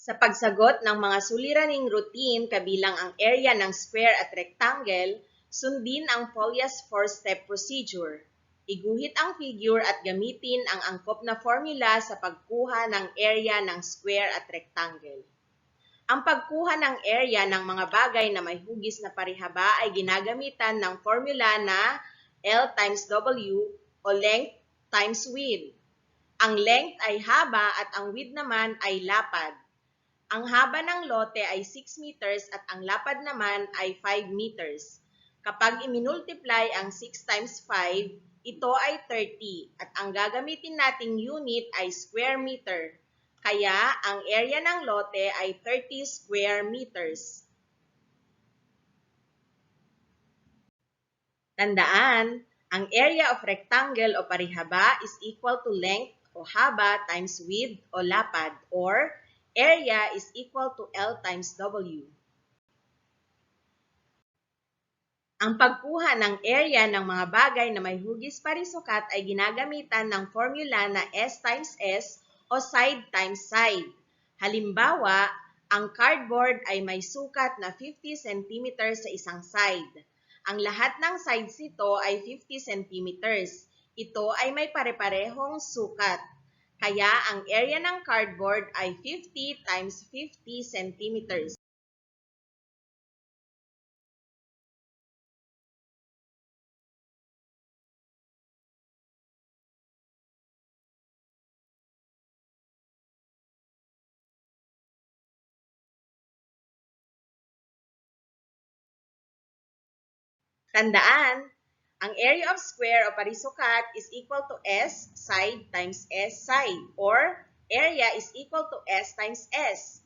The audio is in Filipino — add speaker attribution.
Speaker 1: Sa pagsagot ng mga suliraning routine kabilang ang area ng square at rectangle, sundin ang Polya's 4-step procedure. Iguhit ang figure at gamitin ang angkop na formula sa pagkuha ng area ng square at rectangle. Ang pagkuha ng area ng mga bagay na may hugis na parihaba ay ginagamitan ng formula na L times W o length times width. Ang length ay haba at ang width naman ay lapad. Ang haba ng lote ay 6 meters at ang lapad naman ay 5 meters. Kapag iminultiply ang 6 times 5, ito ay 30 at ang gagamitin nating unit ay square meter. Kaya ang area ng lote ay 30 square meters. Tandaan, ang area of rectangle o parihaba is equal to length o haba times width o lapad, or area is equal to L times W. Ang pagkuha ng area ng mga bagay na may hugis parisukat ay ginagamitan ng formula na S times S o side times side. Halimbawa, ang cardboard ay may sukat na 50 cm sa isang side. Ang lahat ng sides nito ay 50 cm. Ito ay may pare-parehong sukat. Kaya ang area ng cardboard ay 50 times 50 cm. Tandaan, ang area of square o parisukat is equal to S side times S side, or area is equal to S times S.